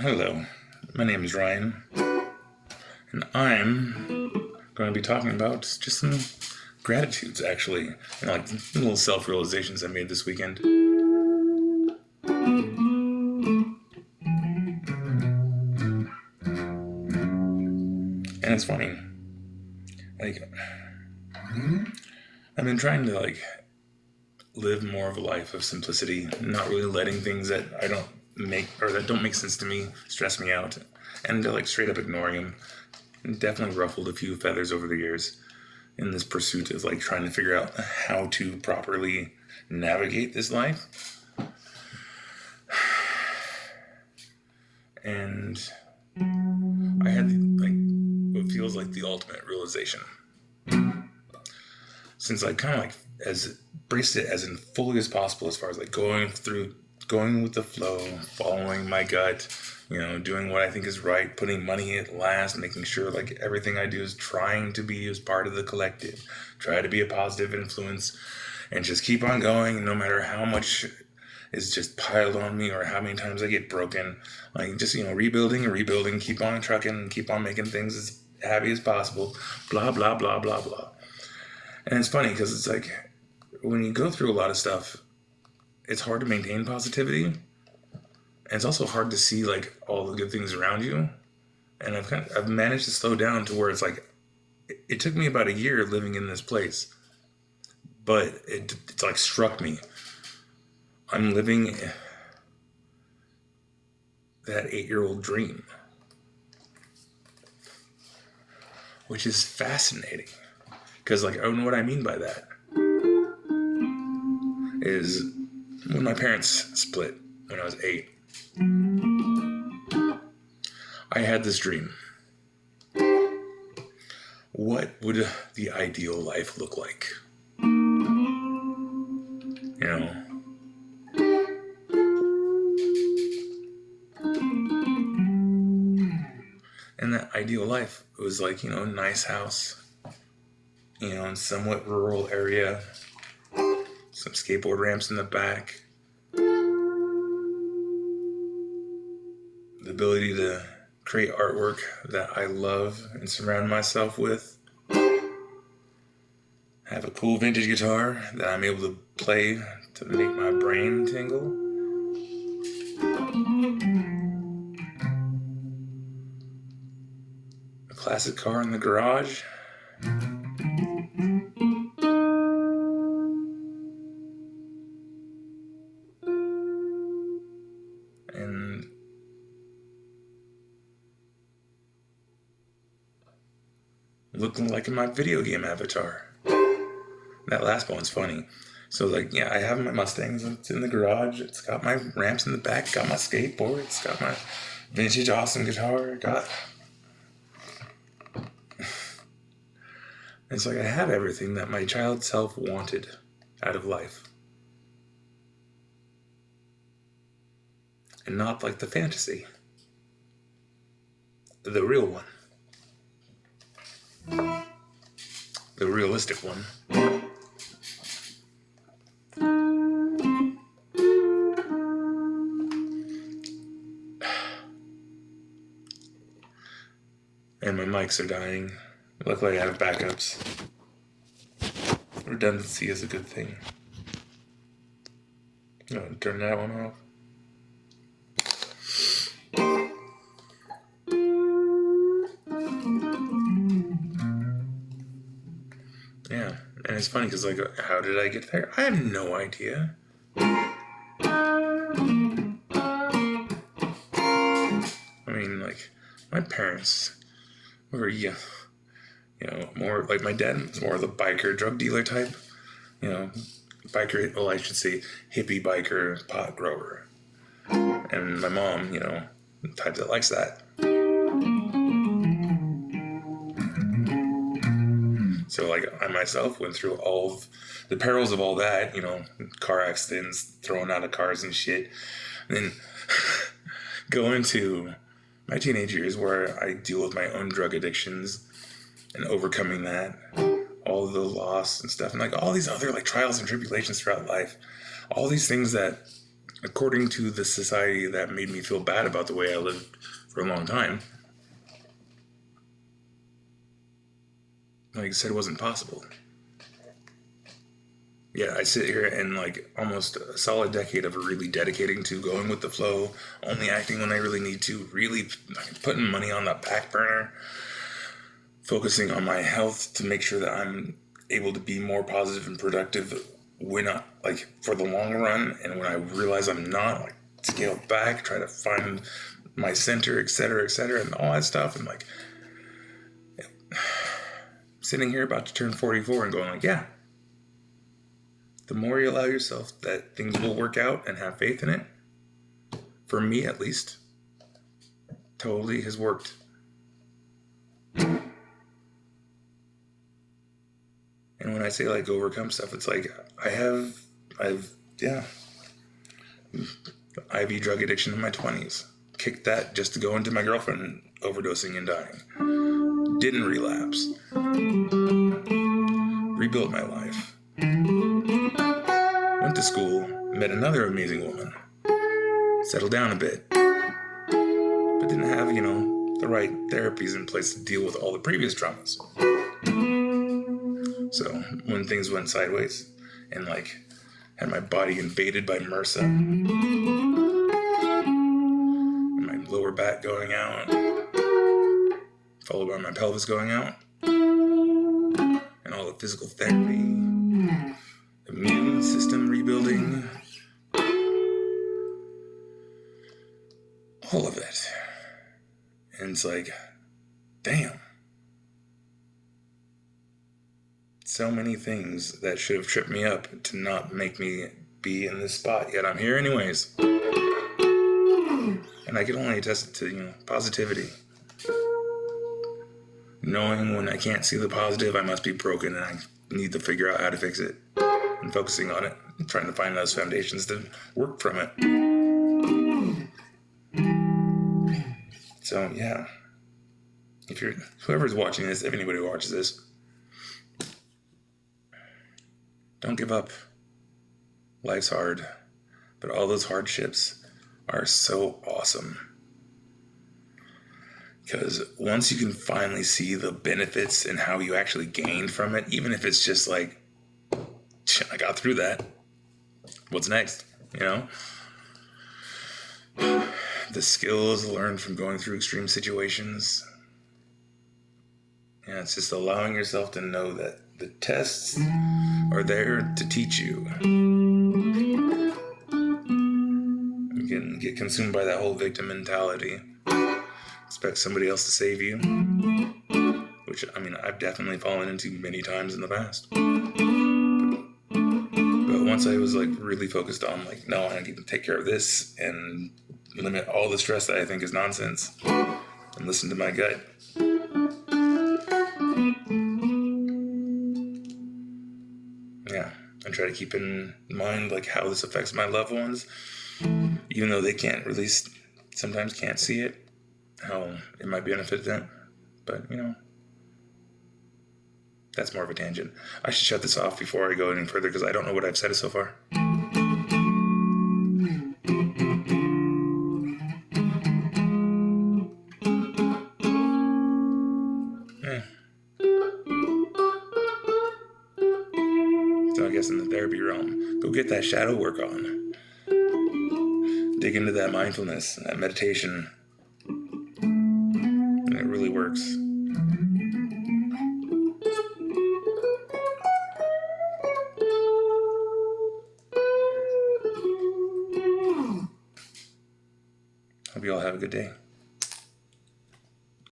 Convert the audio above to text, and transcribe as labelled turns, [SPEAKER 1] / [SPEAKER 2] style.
[SPEAKER 1] Hello, my name is Ryan, and I'm going to be talking about just some gratitudes, actually, and like little self-realizations I made this weekend. And it's funny, like, I've been trying to, live more of a life of simplicity, not really letting things that I don't make, or that don't make sense to me, stress me out, and straight up ignoring them. And definitely ruffled a few feathers over the years in this pursuit of trying to figure out how to properly navigate this life. And I had what feels like the ultimate realization, since I kind of as braced it as in fully as possible, as far as going with the flow, following my gut, doing what I think is right, putting money at last, making sure everything I do is trying to be as part of the collective, try to be a positive influence, and just keep on going, no matter how much is just piled on me or how many times I get broken. Rebuilding and rebuilding, keep on trucking, and keep on making things as happy as possible, blah, blah, blah, blah, blah. And it's funny because it's when you go through a lot of stuff, it's hard to maintain positivity. And it's also hard to see all the good things around you. And I've managed to slow down to where it's it took me about a year living in this place, but it's struck me. I'm living that 8-year-old dream, which is fascinating. Because I don't know what I mean by that. Is when my parents split when I was 8, I had this dream. What would the ideal life look like? And that ideal life was nice house, in somewhat rural area, some skateboard ramps in the back, the ability to create artwork that I love and surround myself with, have a cool vintage guitar that I'm able to play to make my brain tingle, a classic car in the garage, and looking like in my video game avatar. That last one's funny. So I have my Mustang. It's in the garage. It's got my ramps in the back. Got my skateboard. It's got my vintage awesome guitar. It's I have everything that my child self wanted out of life. And not the fantasy. The real one. The realistic one. And my mics are dying. Luckily I have backups. Redundancy is a good thing. Oh, turn that one off. Yeah, and it's funny because how did I get there? I have no idea. My parents were, more my dad was more of the biker drug dealer type, biker, well, I should say hippie biker pot grower. And my mom, the type that likes that. So I myself went through all of the perils of all that, car accidents, throwing out of cars and shit. And then go into my teenage years where I deal with my own drug addictions and overcoming that, all of the loss and stuff, and all these other trials and tribulations throughout life, all these things that according to the society that made me feel bad about the way I lived for a long time, like I said, it wasn't possible. Yeah, I sit here and like almost a solid decade of really dedicating to going with the flow, only acting when I really need to, really putting money on the back burner, focusing on my health to make sure that I'm able to be more positive and productive when I, like, for the long run, and when I realize I'm not, like, scale back, try to find my center, etc., and all that stuff, and like sitting here about to turn 44 and going like, yeah, the more you allow yourself that things will work out and have faith in it, for me at least, totally has worked. And when I say like overcome stuff, it's like I've IV drug addiction in my 20s. Kicked that just to go into my girlfriend overdosing and dying. Didn't relapse. Rebuilt my life. Went to school, met another amazing woman. Settled down a bit. But didn't have, the right therapies in place to deal with all the previous traumas. So when things went sideways and like had my body invaded by MRSA, and my lower back going out, followed by my pelvis going out, and all the physical therapy, immune system rebuilding, all of it. And it's like, damn. So many things that should have tripped me up to not make me be in this spot, yet I'm here anyways. And I can only attest to, positivity. Knowing when I can't see the positive, I must be broken and I need to figure out how to fix it. And focusing on it, and trying to find those foundations to work from it. So, yeah. Whoever's watching this, if anybody watches this, don't give up. Life's hard, but all those hardships are so awesome. Because once you can finally see the benefits and how you actually gained from it, even if it's just like, I got through that. What's next? The skills learned from going through extreme situations. Yeah, it's just allowing yourself to know that the tests are there to teach you. You can get consumed by that whole victim mentality. Expect somebody else to save you. Which, I've definitely fallen into many times in the past. But once I was like really focused on like, no, I need to take care of this and limit all the stress that I think is nonsense and listen to my gut. Yeah, and try to keep in mind like how this affects my loved ones, even though they sometimes can't see it, how it might benefit them. But that's more of a tangent. I should shut this off before I go any further because I don't know what I've said so far. So I guess in the therapy realm, go get that shadow work on. Dig into that mindfulness, that meditation. And it really works. Hope you all have a good day.